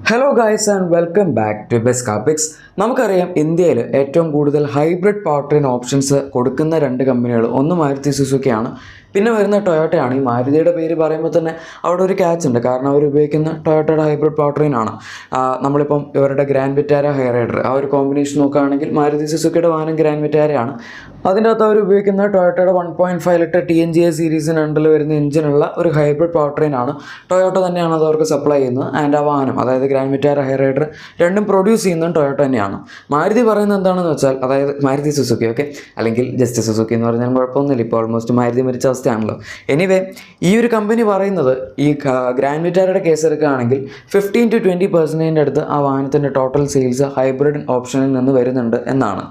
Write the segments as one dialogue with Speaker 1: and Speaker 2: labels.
Speaker 1: Hello guys and welcome back to best car picks. നമുക്കറിയാം ഇന്ത്യയിൽ ഏറ്റവും കൂടുതൽ ഹൈബ്രിഡ് പവർ ട്രെയിൻ ഓപ്ഷൻസ് കൊടുക്കുന്ന രണ്ട് കമ്പനികൾ ഒന്ന് മാരുതി സുസുക്കിയാണ്, പിന്നെ വരുന്ന ടൊയോട്ടയാണ്. ഈ മാരുതിയുടെ പേര് പറയുമ്പോൾ തന്നെ അവിടെ ഒരു ക്യാച്ച് ഉണ്ട്, കാരണം അവർ ഉപയോഗിക്കുന്ന ടൊയോട്ടയുടെ ഹൈബ്രിഡ് പവർ ട്രെയിൻ ആണ്. നമ്മളിപ്പം ഇവരുടെ ഗ്രാൻഡ് വിറ്റാര ഹൈ റൈഡർ ആ ഒരു കോമ്പിനേഷൻ നോക്കുകയാണെങ്കിൽ മാരുതി സുസുക്കിയുടെ വാഹനം ഗ്രാൻഡ് വിറ്റാരയാണ്. അതിൻ്റെ അകത്ത് അവർ ഉപയോഗിക്കുന്ന ടൊയോട്ടയുടെ 1.5 ലിറ്റർ TNGA സീരീസിന് അണ്ടറിൽ വരുന്ന എഞ്ചിനുള്ള ഒരു ഹൈബ്രിഡ് പവർ ട്രെയിൻ ആണ്. ടൊയോട്ട തന്നെയാണ് അത് അവർക്ക് സപ്ലൈ ചെയ്യുന്നത്. ആൻഡ് ആ വാഹനം, അതായത് ഗ്രാൻഡ് വിറ്റാര ഹൈ റൈഡർ രണ്ടും പ്രൊഡ്യൂസ് ചെയ്യുന്നതും ടൊയോട്ട തന്നെയാണ്. മാരുതി പറയുന്നത് എന്താണെന്ന് വെച്ചാൽ, അതായത് മാരുതി സുസുക്കി, ഓക്കെ, അല്ലെങ്കിൽ ജസ്റ്റ് സുസുക്കി എന്ന് പറഞ്ഞാൽ കുഴപ്പമൊന്നുമില്ല, ഇപ്പോൾ ഓൾമോസ്റ്റ് മാരുതി മരിച്ച അവസ്ഥയാണല്ലോ. എനിവേ, ഈ ഒരു കമ്പനി പറയുന്നത് ഈ ഗ്രാൻഡ് വിറ്റാരയുടെ കേസ് എടുക്കുകയാണെങ്കിൽ 15 to 20% അടുത്ത് ആ വാഹനത്തിൻ്റെ ടോട്ടൽ സെയിൽസ് ഹൈബ്രിഡ് ഓപ്ഷനിൽ നിന്ന് വരുന്നുണ്ട് എന്നാണ്.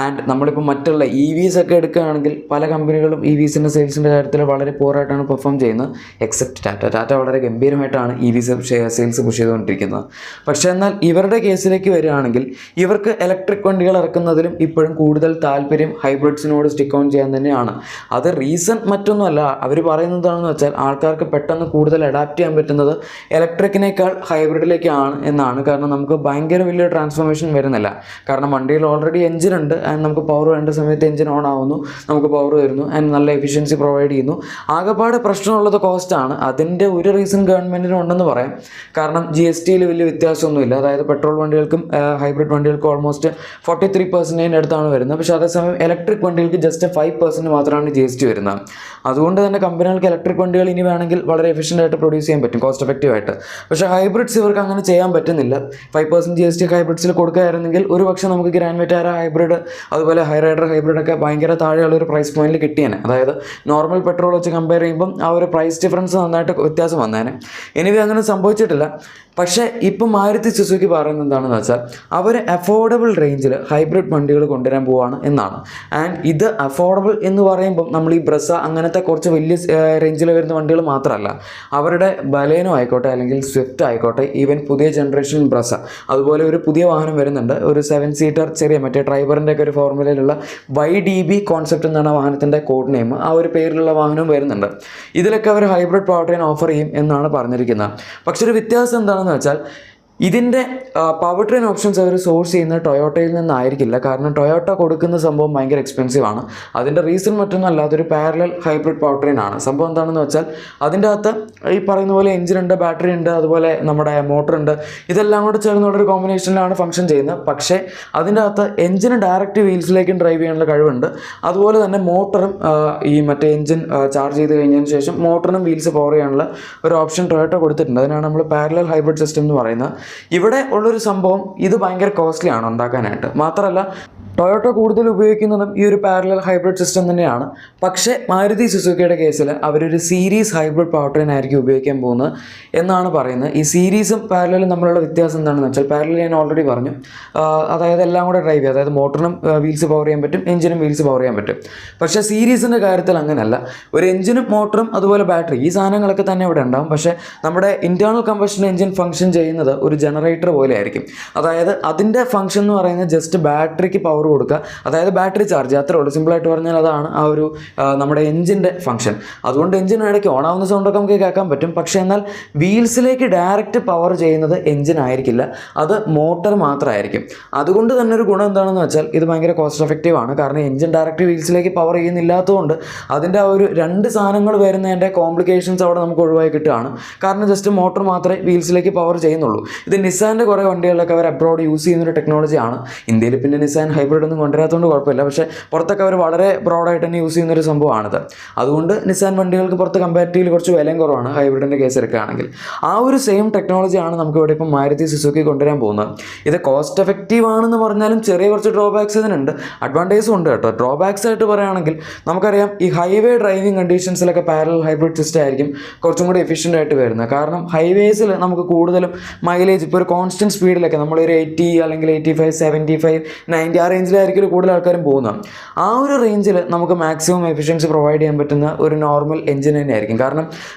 Speaker 1: ആൻഡ് നമ്മളിപ്പോൾ മറ്റുള്ള EVs ഒക്കെ എടുക്കുകയാണെങ്കിൽ പല കമ്പനികളും EVസിൻ്റെ സെയിൽസിൻ്റെ കാര്യത്തിൽ വളരെ പോറായിട്ടാണ് പെർഫോം ചെയ്യുന്നത്, എക്സെപ്റ്റ് ടാറ്റ വളരെ ഗംഭീരമായിട്ടാണ് EVs സെയിൽസ് പുഷ് ചെയ്തുകൊണ്ടിരിക്കുന്നത്. പക്ഷേ എന്നാൽ ഇവരുടെ കേസിലേക്ക് വരികയാണെങ്കിൽ ഇവർക്ക് ഇലക്ട്രിക് വണ്ടികൾ ഇറക്കുന്നതിലും ഇപ്പോഴും കൂടുതൽ താല്പര്യം ഹൈബ്രിഡ്സിനോട് സ്റ്റിക്ക് ഓൺ ചെയ്യാൻ തന്നെയാണ്. അത് റീസൺ മറ്റൊന്നുമല്ല, അവർ പറയുന്നതാണെന്ന് വെച്ചാൽ ആൾക്കാർക്ക് പെട്ടെന്ന് കൂടുതൽ അഡാപ്റ്റ് ചെയ്യാൻ പറ്റുന്നത് ഇലക്ട്രിക്കിനേക്കാൾ ഹൈബ്രിഡിലേക്കാണ് എന്നാണ്. കാരണം നമുക്ക് ഭയങ്കര വലിയ ട്രാൻസ്ഫോർമേഷൻ വരുന്നില്ല, കാരണം വണ്ടിയിൽ ഓൾറെഡി എഞ്ചിൻ ഉണ്ട്. ആൻഡ് നമുക്ക് പവർ വേണ്ട സമയത്ത് എഞ്ചിൻ ഓൺ ആവുന്നു, നമുക്ക് പവർ വരുന്നു, ആൻഡ് നല്ല എഫിഷ്യൻസി പ്രൊവൈഡ് ചെയ്യുന്നു. ആകെപ്പാട് പ്രശ്നമുള്ളത് കോസ്റ്റാണ്. അതിൻ്റെ ഒരു റീസൺ ഗവൺമെൻറ്റിന് ഉണ്ടെന്ന് പറയാം, കാരണം GSTയിൽ വലിയ വ്യത്യാസമൊന്നുമില്ല. അതായത് പെട്രോൾ വണ്ടികൾക്കും ഹൈബ്രിഡ് വണ്ടികൾക്കും ഓൾമോസ്റ്റ് 43% അടുത്താണ് വരുന്നത്. പക്ഷേ അതേസമയം ഇലക്ട്രിക് വണ്ടികൾക്ക് ജസ്റ്റ് 5% മാത്രമാണ് GST വരുന്നത്. അതുകൊണ്ട് തന്നെ കമ്പനികൾക്ക് ഇലക്ട്രിക് വണ്ടികൾ ഇനി വേണമെങ്കിൽ വളരെ എഫിഷ്യൻ്റ് ആയിട്ട് പ്രൊഡ്യൂസ് ചെയ്യാൻ പറ്റും, കോസ്റ്റ് എഫക്റ്റീവ് ആയിട്ട്. പക്ഷേ ഹൈബ്രിഡ്സ് ഇവർക്ക് അങ്ങനെ ചെയ്യാൻ പറ്റുന്നില്ല. 5% GST ഹൈബ്രിഡ്സിൽ കൊടുക്കുകയായിരുന്നെങ്കിൽ ഒരു പക്ഷേ നമുക്ക് ഗ്രാൻഡ് വിറ്റാര ഹൈബ്രിഡ് അതുപോലെ ഹൈ റൈഡർ ഹൈബ്രിഡൊക്കെ ഭയങ്കര താഴെയുള്ള ഒരു പ്രൈസ് പോയിന്റിൽ കിട്ടിയേനെ. അതായത് നോർമൽ പെട്രോൾ വെച്ച് കമ്പയർ ചെയ്യുമ്പം ആ ഒരു പ്രൈസ് ഡിഫറൻസ് നന്നായിട്ട് വ്യത്യാസം വന്നേനെ. എനിവേ അങ്ങനെ സംഭവിച്ചിട്ടില്ല. പക്ഷേ ഇപ്പം മാരുതി സുസുക്കി പറയുന്നത് എന്താണെന്ന് വെച്ചാൽ അവർ അഫോർഡബിൾ റേഞ്ചിൽ ഹൈബ്രിഡ് വണ്ടികൾ കൊണ്ടുവരാൻ പോവുകയാണ് എന്നാണ്. ആൻഡ് ഇത് അഫോർഡബിൾ എന്ന് പറയുമ്പം നമ്മൾ ഈ ബ്രസ അങ്ങനത്തെ കുറച്ച് വലിയ റേഞ്ചിൽ വരുന്ന വണ്ടികൾ മാത്രമല്ല, അവരുടെ ബലേനോ ആയിക്കോട്ടെ അല്ലെങ്കിൽ സ്വിഫ്റ്റ് ആയിക്കോട്ടെ, ഈവൻ പുതിയ ജനറേഷൻ ബ്രസ, അതുപോലെ ഒരു പുതിയ വാഹനം വരുന്നുണ്ട്, ഒരു 7 സീറ്റർ ചെറിയ മറ്റേ ഡ്രൈവറിൻ്റെ ഒക്കെ ഒരു ഫോർമുലയിലുള്ള YDB കോൺസെപ്റ്റ് എന്നാണ് വാഹനത്തിൻ്റെ കോഡ് നെയിം. ആ ഒരു പേരിലുള്ള വാഹനവും വരുന്നുണ്ട്. ഇതിലൊക്കെ അവർ ഹൈബ്രിഡ് പവർ ട്രെയിൻ ഓഫർ ചെയ്യും എന്നാണ് പറഞ്ഞിരിക്കുന്നത്. പക്ഷെ ഒരു വ്യത്യാസം എന്താണെന്ന് വെച്ചാൽ ഇതിൻ്റെ പവർ ട്രെയിൻ ഓപ്ഷൻസ് അവർ സോഴ്സ് ചെയ്യുന്നത് ടൊയോട്ടയിൽ നിന്നായിരിക്കില്ല. കാരണം ടൊയോട്ട കൊടുക്കുന്ന സംഭവം ഭയങ്കര എക്സ്പെൻസീവ് ആണ്. അതിൻ്റെ റീസൺ മറ്റൊന്നുമല്ല, അതൊരു പാരലൽ ഹൈബ്രിഡ് പവർ ട്രെയിൻ ആണ്. സംഭവം എന്താണെന്ന് വെച്ചാൽ അതിൻ്റെ അകത്ത് ഈ പറയുന്ന പോലെ എഞ്ചിൻ ഉണ്ട്, ബാറ്ററി ഉണ്ട്, അതുപോലെ നമ്മുടെ മോട്ടർ ഉണ്ട്. ഇതെല്ലാം കൂടെ ചേർന്നുള്ളൊരു കോമ്പിനേഷനിലാണ് ഫംഗ്ഷൻ ചെയ്യുന്നത്. പക്ഷേ അതിൻ്റെ അകത്ത് എഞ്ചിന് ഡയറക്റ്റ് വീൽസിലേക്കും ഡ്രൈവ് ചെയ്യാനുള്ള കഴിവുണ്ട്. അതുപോലെ തന്നെ മോട്ടറും ഈ മറ്റേ എഞ്ചിൻ ചാർജ് ചെയ്ത് കഴിഞ്ഞതിന് ശേഷം മോട്ടറിനും വീൽസ് പവർ ചെയ്യാനുള്ള ഒരു ഓപ്ഷൻ ടൊയോട്ട കൊടുത്തിട്ടുണ്ട്. അതിനാണ് നമ്മൾ പാരലൽ ഹൈബ്രിഡ് സിസ്റ്റം എന്ന് പറയുന്നത്. ഇവിടെ ഉള്ളൊരു സംഭവം ഇത് ഭയങ്കര കോസ്റ്റ്ലി ആണ് ഉണ്ടാക്കാനായിട്ട്. മാത്രമല്ല ടൊയോട്ട കൂടുതൽ ഉപയോഗിക്കുന്നതും ഈ ഒരു പാരലൽ ഹൈബ്രിഡ് സിസ്റ്റം തന്നെയാണ്. പക്ഷേ മാരുതി സുസുക്കിയുടെ കേസിൽ അവരൊരു സീരീസ് ഹൈബ്രിഡ് പവർ ട്രെയിൻ ആയിരിക്കും ഉപയോഗിക്കാൻ പോകുന്നത് എന്നാണ് പറയുന്നത്. ഈ സീരീസും പാരലലും തമ്മിലുള്ള വ്യത്യാസം എന്താണെന്ന് വെച്ചാൽ, പാരലൽ ഞാൻ ഓൾറെഡി പറഞ്ഞു, അതായത് എല്ലാം കൂടെ ഡ്രൈവ് ചെയ്യുക, അതായത് മോട്ടറിനും വീൽസ് പവർ ചെയ്യാൻ പറ്റും, എഞ്ചിനും വീൽസ് പവർ ചെയ്യാൻ പറ്റും. പക്ഷേ സീരീസിൻ്റെ കാര്യത്തിൽ അങ്ങനെയല്ല. ഒരു എഞ്ചിനും മോട്ടറും അതുപോലെ ബാറ്ററി, ഈ സാധനങ്ങളൊക്കെ തന്നെ ഇവിടെ ഉണ്ടാകും. പക്ഷേ നമ്മുടെ ഇൻറ്റേർണൽ കമ്പഷൻ എഞ്ചിൻ ഫംഗ്ഷൻ ചെയ്യുന്നത് ഒരു ജനറേറ്റർ പോലെ ആയിരിക്കും. അതായത് അതിൻ്റെ ഫംഗ്ഷൻ എന്ന് പറയുന്നത് ജസ്റ്റ് ബാറ്ററിക്ക് പവർ കൊടുക്കുക, അതായത് ബാറ്ററി ചാർജ്, അത്രേ ഉള്ളൂ. സിമ്പിളായിട്ട് പറഞ്ഞാൽ അതാണ് ആ ഒരു നമ്മുടെ എഞ്ചിൻ്റെ ഫംഗ്ഷൻ. അതുകൊണ്ട് എഞ്ചിൻ ഇടയ്ക്ക് ഓൺ ആവുന്ന സൗണ്ടൊക്കെ നമുക്ക് കേൾക്കാൻ പറ്റും. പക്ഷേ എന്നാൽ വീൽസിലേക്ക് ഡയറക്റ്റ് പവർ ചെയ്യുന്നത് എഞ്ചിൻ ആയിരിക്കില്ല, അത് മോട്ടർ മാത്രമായിരിക്കും. അതുകൊണ്ട് തന്നെ ഒരു ഗുണം എന്താണെന്ന് വെച്ചാൽ ഇത് ഭയങ്കര കോസ്റ്റ് എഫക്റ്റീവ് ആണ്. കാരണം എഞ്ചിൻ ഡയറക്റ്റ് വീൽസിലേക്ക് പവർ ചെയ്യുന്നില്ലാത്തതുകൊണ്ട് അതിൻ്റെ ആ ഒരു രണ്ട് സാധനങ്ങൾ വരുന്നതിൻ്റെ കോംപ്ലിക്കേഷൻസ് അവിടെ നമുക്ക് ഒഴിവായി കിട്ടുകയാണ്. കാരണം ജസ്റ്റ് മോട്ടർ മാത്രമേ വീൽസിലേക്ക് പവർ ചെയ്യുന്നുള്ളൂ. ഇത് നിസാൻ്റെ കുറേ വണ്ടികളിലൊക്കെ അവർ അബ്രോഡ് യൂസ് ചെയ്യുന്നൊരു ടെക്നോളജിയാണ്. ഇന്ത്യയിൽ പിന്നെ നിസാൻ ഹൈബ്രിഡ് ഒന്നും കൊണ്ടുവരാത്തതുകൊണ്ട് കുഴപ്പമില്ല. പക്ഷേ പുറത്തൊക്കെ അവർ വളരെ ബ്രോഡായിട്ട് തന്നെ യൂസ് ചെയ്യുന്നൊരു സംഭവമാണിത്. അതുകൊണ്ട് നിസാൻ വണ്ടികൾക്ക് പുറത്ത് കമ്പാരിറ്റീവ്ലി കുറച്ച് വിലയും കുറവാണ് ഹൈബ്രിഡിൻ്റെ കേസ് എടുക്കുകയാണെങ്കിൽ. ആ ഒരു സെയിം ടെക്നോളജിയാണ് നമുക്ക് ഇവിടെ ഇപ്പം മാരുതി സുസുക്കി കൊണ്ടുവരാൻ പോകുന്നത്. ഇത് കോസ്റ്റ് എഫക്റ്റീവ് ആണെന്ന് പറഞ്ഞാലും ചെറിയ കുറച്ച് ഡ്രോബാക്സ് ഇതിനുണ്ട്, അഡ്വാൻറ്റേജും ഉണ്ട് കേട്ടോ. ഡ്രോബാക്സ് ആയിട്ട് പറയുകയാണെങ്കിൽ നമുക്കറിയാം ഈ ഹൈവേ ഡ്രൈവിംഗ് കണ്ടീഷൻസിലൊക്കെ പാരലൽ ഹൈബ്രിഡ് സിസ്റ്റം ആയിരിക്കും കുറച്ചും കൂടി എഫിഷ്യൻ്റ് ആയിട്ട് വരുന്നത്. കാരണം ഹൈവേസിൽ നമുക്ക് കൂടുതലും മൈലേജ് ഇപ്പോൾ ഒരു കോൺസ്റ്റൻറ്റ് സ്പീഡിലൊക്കെ നമ്മളൊരു 80 അല്ലെങ്കിൽ 85, 75, 90 ആ റേഞ്ചിലായിരിക്കും കൂടുതൽ ആൾക്കാരും പോകുന്നത്. ആ ഒരു റേഞ്ചിൽ നമുക്ക് മാക്സിമം എഫിഷ്യൻസി പ്രൊവൈഡ് ചെയ്യാൻ പറ്റുന്ന ഒരു നോർമൽ എഞ്ചിൻ തന്നെയായിരിക്കും. കാരണം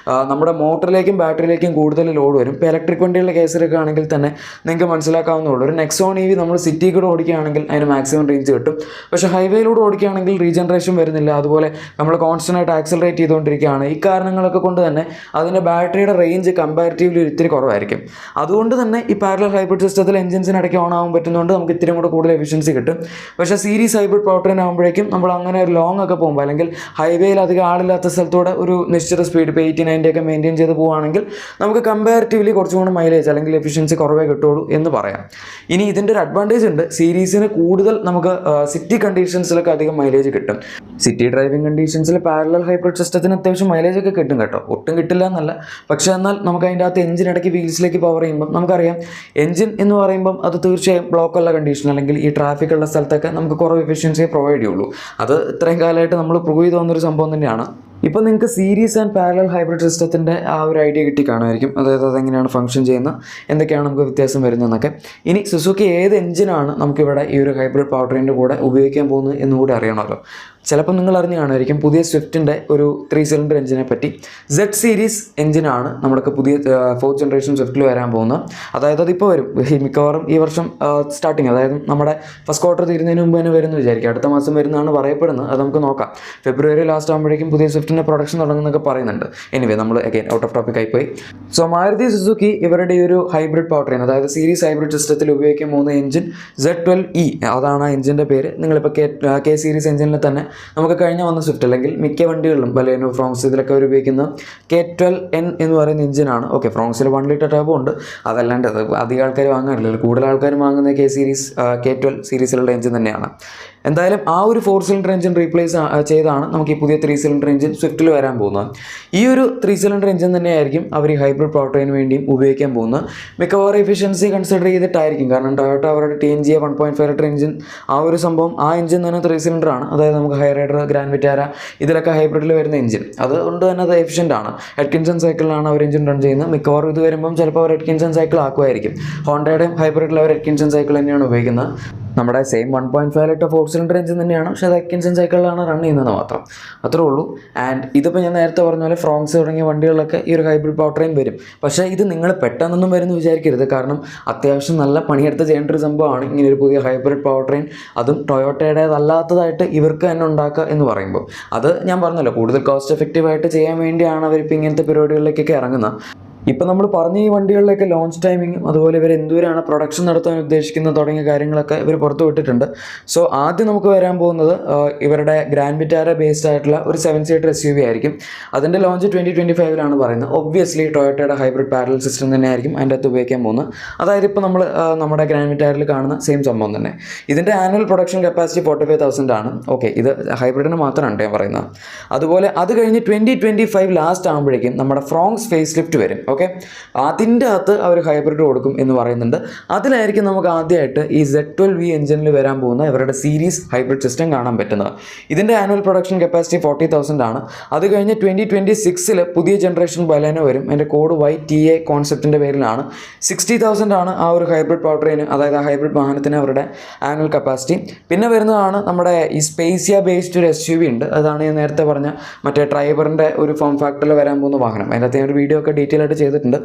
Speaker 1: നമ്മുടെ മോട്ടറിലേക്കും ബാറ്ററിയിലേക്കും കൂടുതൽ ലോഡ് വരും. ഇപ്പോൾ ഇലക്ട്രിക് വണ്ടികളുടെ കേസിലൊക്കെ ആണെങ്കിൽ തന്നെ നിങ്ങൾക്ക് മനസ്സിലാക്കാവുന്നതുള്ളൂ. ഒരു നെക്സോൺ EV നമ്മൾ സിറ്റി കൂടെ ഓടിക്കുകയാണെങ്കിൽ അതിന് മാക്സിമം റേഞ്ച് കിട്ടും. പക്ഷേ ഹൈവേയിലൂടെ ഓടിക്കുകയാണെങ്കിൽ റീജനറേഷൻ വരുന്നില്ല. അതുപോലെ നമ്മൾ കോൺസ്റ്റൻ്റ് ആയിട്ട് ആക്സലറേറ്റ് ചെയ്തുകൊണ്ടിരിക്കുകയാണ്. ഈ കാരണങ്ങളൊക്കെ കൊണ്ട് തന്നെ അതിൻ്റെ ബാറ്ററിയുടെ റേഞ്ച് കമ്പാരിറ്റീവ്ലി ഇത്തിരി കുറവായിരിക്കും. അതുകൊണ്ട് തന്നെ ഈ പാരലൽ ഹൈബ്രിഡ് സിസ്റ്റത്തിൽ എഞ്ചിൻസിനിടയ്ക്ക് ഓൺ ആകാൻ പറ്റുന്നതുകൊണ്ട് നമുക്ക് ഇത്തിരി കൂടെ കൂടുതൽ എഫിഷ്യൻസി കിട്ടും. പക്ഷേ സീരീസ് ഹൈബ്രിഡ് പവർ ട്രെയിൻ ആകുമ്പോഴേക്കും നമ്മൾ അങ്ങനെ ഒരു ലോങ് ഒക്കെ പോകുമ്പോൾ അല്ലെങ്കിൽ ഹൈവേയിൽ അധികം ആളില്ലാത്ത സ്ഥലത്തൂടെ ഒരു നിശ്ചിത സ്പീഡ് ഇപ്പോൾ 80-90 ഒക്കെ മെയിൻറ്റെയിൻ ചെയ്ത് പോവുകയാണെങ്കിൽ നമുക്ക് കമ്പാരിറ്റീവ്ലി കുറച്ചും കൂടെ മൈലേജ് അല്ലെങ്കിൽ എഫിഷ്യൻസി കുറവേ കിട്ടുള്ളൂ എന്ന് പറയാം. ഇനി ഇതിൻ്റെ ഒരു അഡ്വാൻറ്റേജ് ഉണ്ട്. സീരീസിന് കൂടുതൽ നമുക്ക് സിറ്റി കണ്ടീഷൻസിലൊക്കെ അധികം മൈലേജ് കിട്ടും. സിറ്റി ഡ്രൈവിംഗ് കണ്ടീഷൻസിൽ പാരലൽ ഹൈബ്രിഡ് സിസ്റ്റത്തിന് അത്യാവശ്യം മൈലേജ് ഒക്കെ കിട്ടും കേട്ടോ, ഒട്ടും കിട്ടില്ല എന്നല്ല. പക്ഷേ എന്നാൽ നമുക്ക് അതിൻ്റെ അകത്ത് എഞ്ചിൻ ഇടയ്ക്ക് വീൽസിലേക്ക് പവർ ചെയ്യുമ്പം നമുക്കറിയാം എഞ്ചിൻ എന്ന് പറയുമ്പം അത് തീർച്ചയായും ബ്ലോക്കുള്ള കണ്ടീഷൻ അല്ലെങ്കിൽ ഈ ട്രാഫിക് ഉള്ള സ്ഥലത്തൊക്കെ നമുക്ക് കുറവ് എഫിഷ്യൻസിയെ പ്രൊവൈഡ് ചെയ്യുള്ളൂ. അത് ഇത്രയും കാലമായിട്ട് നമ്മൾ പ്രൂവ് ചെയ്ത് വന്നൊരു സംഭവം തന്നെയാണ്. ഇപ്പോൾ നിങ്ങൾക്ക് സീരീസ് ആൻഡ് പാരലൽ ഹൈബ്രിഡ് സിസ്റ്റത്തിൻ്റെ ആ ഒരു ഐഡിയ കിട്ടി കാണുമായിരിക്കും. അതായത് അതെങ്ങനെയാണ് ഫംഗ്ഷൻ ചെയ്യുന്നത്, എന്തൊക്കെയാണ് നമുക്ക് വ്യത്യാസം വരുന്നതെന്നൊക്കെ. ഇനി സുസുക്കി ഏത് എഞ്ചിനാണ് നമുക്കിവിടെ ഈ ഒരു ഹൈബ്രിഡ് പവർ ട്രെയിനിൻ്റെ കൂടെ ഉപയോഗിക്കാൻ പോകുന്നത് എന്നുകൂടി അറിയണമല്ലോ. ചിലപ്പോൾ നിങ്ങൾ അറിഞ്ഞു കാണുമായിരിക്കും പുതിയ സ്വിഫ്റ്റിൻ്റെ ഒരു 3 സിലിണ്ടർ എഞ്ചിനെ പറ്റി. Z സീരീസ് എഞ്ചിനാണ് നമ്മുടെ പുതിയ 4th ജനറേഷൻ സ്വിഫ്റ്റിൽ വരാൻ പോകുന്നത്. അതായത് അതിപ്പോൾ വരും, മിക്കവാറും ഈ വർഷം സ്റ്റാർട്ടിങ്, അതായത് നമ്മുടെ ഫസ്റ്റ് ക്വാർട്ടർ തീരുന്നതിന് മുമ്പ് തന്നെ വരുമെന്ന് വിചാരിക്കും. അടുത്ത മാസം വരുന്നതാണ് പറയപ്പെടുന്നത്. അത് നമുക്ക് നോക്കാം. ഫെബ്രുവരി ലാസ്റ്റ് ആകുമ്പോഴേക്കും പുതിയ സ്വിഫ്റ്റിൻ്റെ പ്രൊഡക്ഷൻ തുടങ്ങുന്നൊക്കെ പറയുന്നുണ്ട്. എനിവേ നമ്മൾ അഗൈൻ ഔട്ട് ഓഫ് ടോപ്പിക് ആയിപ്പോയി. സോ മാരുതി സുസുക്കി ഇവരുടെ ഈ ഒരു ഹൈബ്രിഡ് പവർ ട്രെയിൻ, അതായത് സീരീസ് ഹൈബ്രിഡ് സിസ്റ്റത്തിൽ ഉപയോഗിക്കാൻ പോകുന്ന എഞ്ചിൻ Z12E, അതാണ് ആ എഞ്ചിൻ്റെ പേര്. നിങ്ങളിപ്പോൾ K സീരീസ് എഞ്ചിനിൽ തന്നെ നമുക്ക് കഴിഞ്ഞ വന്ന സ്വിഫ്റ്റ് അല്ലെങ്കിൽ മിക്ക വണ്ടികളിലും ബലേനോ, ഫ്രോങ്സ് ഇതിലൊക്കെ അവർ ഉപയോഗിക്കുന്ന K12N എന്ന് പറയുന്ന എഞ്ചിനാണ്. ഓക്കെ, ഫ്രോങ്സിൽ 1 ലിറ്റർ ടർബോ ഉണ്ട്. അതല്ലാണ്ട് അത് അധികം ആൾക്കാർ വാങ്ങാറില്ല. കൂടുതൽ ആൾക്കാർ വാങ്ങുന്ന K12 സീരീസിലുള്ള എഞ്ചിൻ തന്നെയാണ്. എന്തായാലും ആ ഒരു 4 സിലിണ്ടർ എഞ്ചിൻ റീപ്ലേസ് ചെയ്താണ് നമുക്ക് ഈ പുതിയ 3 സിലിണ്ടർ എഞ്ചിൻ സ്വിഫ്റ്റിൽ വരാൻ പോകുന്നത്. ഈ ഒരു 3 സിലിണ്ടർ എഞ്ചിൻ തന്നെയായിരിക്കും അവർ ഈ ഹൈബ്രിഡ് പവർ ട്രെയിന് വേണ്ടിയും ഉപയോഗിക്കാൻ പോകുന്നത്. മിക്കവാറും എഫിഷ്യൻസി കൺസിഡർ ചെയ്തിട്ടായിരിക്കും. കാരണം ടൊയോട്ട അവരുടെ TNGA 1.5 ലിറ്റർ എഞ്ചിൻ, ആ ഒരു സംഭവം, ആ എഞ്ചിൻ തന്നെ 3 സിലിണ്ടർ ആണ്. അതായത് നമുക്ക് ഹൈറൈഡർ, ഗ്രാൻഡ് വിറ്റാര ഇതിലൊക്കെ ഹൈബ്രിഡിൽ വരുന്ന എഞ്ചിൻ. അതുകൊണ്ട് തന്നെ അത് എഫിഷ്യൻ്റ് ആണ്. എറ്റ്കിൻസൺ സൈക്കിളിലാണ് അവർ എഞ്ചിൻ റൺ ചെയ്യുന്നത്. മിക്കവാറും ഇത് വരുമ്പം ചിലപ്പോൾ അവർ എറ്റ്കിൻസൺ സൈക്കിൾ ആക്കുമായിരിക്കും. ഹോണ്ടയുടെയും ഹൈബ്രിഡിൽ അവർ എറ്റ്കിൻസൺ സൈക്കിൾ തന്നെയാണ് ഉപയോഗിക്കുന്നത്. നമ്മുടെ സെയിം 1.5 ലിറ്റർ 4 സിലിണ്ടർ എഞ്ചിൻ തന്നെയാണ്, പക്ഷേ അത് എറ്റ്കിൻസൺ സൈക്കിളിലാണ് റൺ ചെയ്യുന്നത് മാത്രം. അത്രേ ഉള്ളൂ. ആൻഡ് ഇതിപ്പോൾ ഞാൻ നേരത്തെ പറഞ്ഞ പോലെ ഫ്രോങ്സ് തുടങ്ങിയ വണ്ടികളിലൊക്കെ ഈ ഒരു ഹൈബ്രിഡ് പവർ ട്രെയിൻ വരും. പക്ഷേ ഇത് നിങ്ങൾ പെട്ടെന്നൊന്നും വരുമെന്ന് വിചാരിക്കരുത്. കാരണം അത്യാവശ്യം നല്ല പണിയെടുത്ത് ചെയ്യേണ്ട ഒരു സംഭവമാണ് ഇങ്ങനെ ഒരു പുതിയ ഹൈബ്രിഡ് പവർ ട്രെയിൻ. അതും ടൊയോട്ടയുടേതല്ലാത്തതായിട്ട് ഇവർക്ക് തന്നെ ഉണ്ടാക്കുക എന്ന് പറയുമ്പോൾ അത് ഞാൻ പറഞ്ഞല്ലോ, കൂടുതൽ കോസ്റ്റ് എഫക്റ്റീവായിട്ട് ചെയ്യാൻ വേണ്ടിയാണ് അവരിപ്പോൾ ഇങ്ങനത്തെ പരിപാടികളിലേക്കൊക്കെ ഇറങ്ങുന്നത്. ഇപ്പോൾ നമ്മൾ പറഞ്ഞ ഈ വണ്ടികളിലൊക്കെ ലോഞ്ച് ടൈമിങ്ങും അതുപോലെ ഇവർ എന്തോരാണ് പ്രൊഡക്ഷൻ നടത്താൻ ഉദ്ദേശിക്കുന്നത് തുടങ്ങിയ കാര്യങ്ങളൊക്കെ ഇവർ പുറത്തു വിട്ടിട്ടുണ്ട്. സോ ആദ്യം നമുക്ക് വരാൻ പോകുന്നത് ഇവരുടെ ഗ്രാൻഡ് വിറ്റാര ബേസ്ഡ് ആയിട്ടുള്ള ഒരു 7 സീറ്റർ SUV ആയിരിക്കും. അതിൻ്റെ ലോഞ്ച് 2025 പറയുന്നത്. ഒബ്വിയസ്ലി ടൊയോട്ടയുടെ ഹൈബ്രിഡ് പാരലൽ സിസ്റ്റം തന്നെയായിരിക്കും അതിൻ്റെ അകത്ത് ഉപയോഗിക്കാൻ പോകുന്നത്. അതായത് ഇപ്പോൾ നമ്മൾ നമ്മുടെ ഗ്രാൻഡ് വിറ്റാരിൽ കാണുന്ന സെയിം സംഭവം തന്നെ. ഇതിൻ്റെ ആനുവൽ പ്രൊഡക്ഷൻ കപ്പാസിറ്റി 45,000 ആണ്. ഓക്കെ, ഇത് ഹൈബ്രിഡിന് മാത്രമാണ് ഞാൻ പറയുന്നത്. അതുപോലെ അത് കഴിഞ്ഞ് 2025 ലാസ്റ്റ് ആകുമ്പോഴേക്കും നമ്മുടെ ഫ്രോങ്സ് ഫേസ് ലിഫ്റ്റ് വരും. ഓക്കെ, അതിൻ്റെ അകത്ത് അവർ ഹൈബ്രിഡ് കൊടുക്കും എന്ന് പറയുന്നുണ്ട്. അതിലായിരിക്കും നമുക്ക് ആദ്യമായിട്ട് ഈ Z12V എഞ്ചിനിൽ വരാൻ പോകുന്ന ഇവരുടെ സീരീസ് ഹൈബ്രിഡ് സിസ്റ്റം കാണാൻ പറ്റുന്നത്. ഇതിൻ്റെ ആനുവൽ പ്രൊഡക്ഷൻ കപ്പാസിറ്റി 40,000 ആണ്. അത് കഴിഞ്ഞ് 2026 പുതിയ ജനറേഷൻ ബലേനോ വരും. അതിൻ്റെ കോഡ് YTA കോൺസെപ്റ്റിൻ്റെ പേരിലാണ്. 60,000 ആണ് ആ ഒരു ഹൈബ്രിഡ് പവർ ട്രെയിന്, അതായത് ആ ഹൈബ്രിഡ് വാഹനത്തിന് അവരുടെ ആനുവൽ കപ്പാസിറ്റി. പിന്നെ വരുന്നതാണ് നമ്മുടെ ഈ സ്പേസിയ ബേസ്ഡ് ഒരു SUV ഉണ്ട്. അതാണ് ഞാൻ നേരത്തെ പറഞ്ഞ മറ്റേ ട്രൈബറിൻ്റെ ഒരു ഫോം ഫാക്ടറിൽ വരാൻ പോകുന്ന വാഹനം. അതിനകത്ത് ഞാൻ ഒരു വീഡിയോ ഒക്കെ ഡീറ്റെയിൽ ആയിട്ട് ചെയ്തിട്ടുണ്ട്.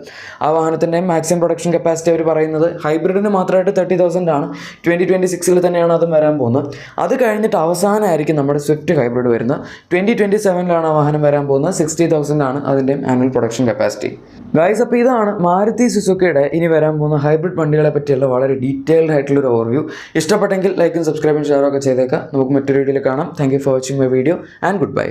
Speaker 1: ആ വാഹനത്തിൻ്റെ മാക്സിമം പ്രൊഡക്ഷൻ കപ്പാസിറ്റി അവർ പറയുന്നത് ഹൈബ്രിഡിന് മാത്രമായിട്ട് 30,000 ആണ്. 2026 തന്നെയാണ് അതും വരാൻ പോകുന്നത്. അത് കഴിഞ്ഞിട്ട് അവസാനമായിരിക്കും നമ്മുടെ സ്വിഫ്റ്റ് ഹൈബ്രിഡ് വരുന്നത്. 2027 ആ വാഹനം വരാൻ പോകുന്നത്. 60,000 ആണ് അതിൻ്റെ ആനുവൽ പ്രൊഡക്ഷൻ കപ്പാസിറ്റി. ഗൈസ്, അപ്പോൾ ഇതാണ് മാരുതി സുസുക്കിയുടെ ഇനി വരാൻ പോകുന്ന ഹൈബ്രിഡ് വണ്ടികളെ പറ്റിയുള്ള വളരെ ഡീറ്റെയിൽഡ് ആയിട്ടുള്ളൊരു ഓവർവ്യൂ. ഇഷ്ടപ്പെട്ടെങ്കിൽ ലൈക്കും സബ്സ്ക്രൈബും ഷെയറും ഒക്കെ ചെയ്തേക്കാം. നമുക്ക് മറ്റൊരു വീഡിയോയിൽ കാണാം. Thank you for watching my video and good bye.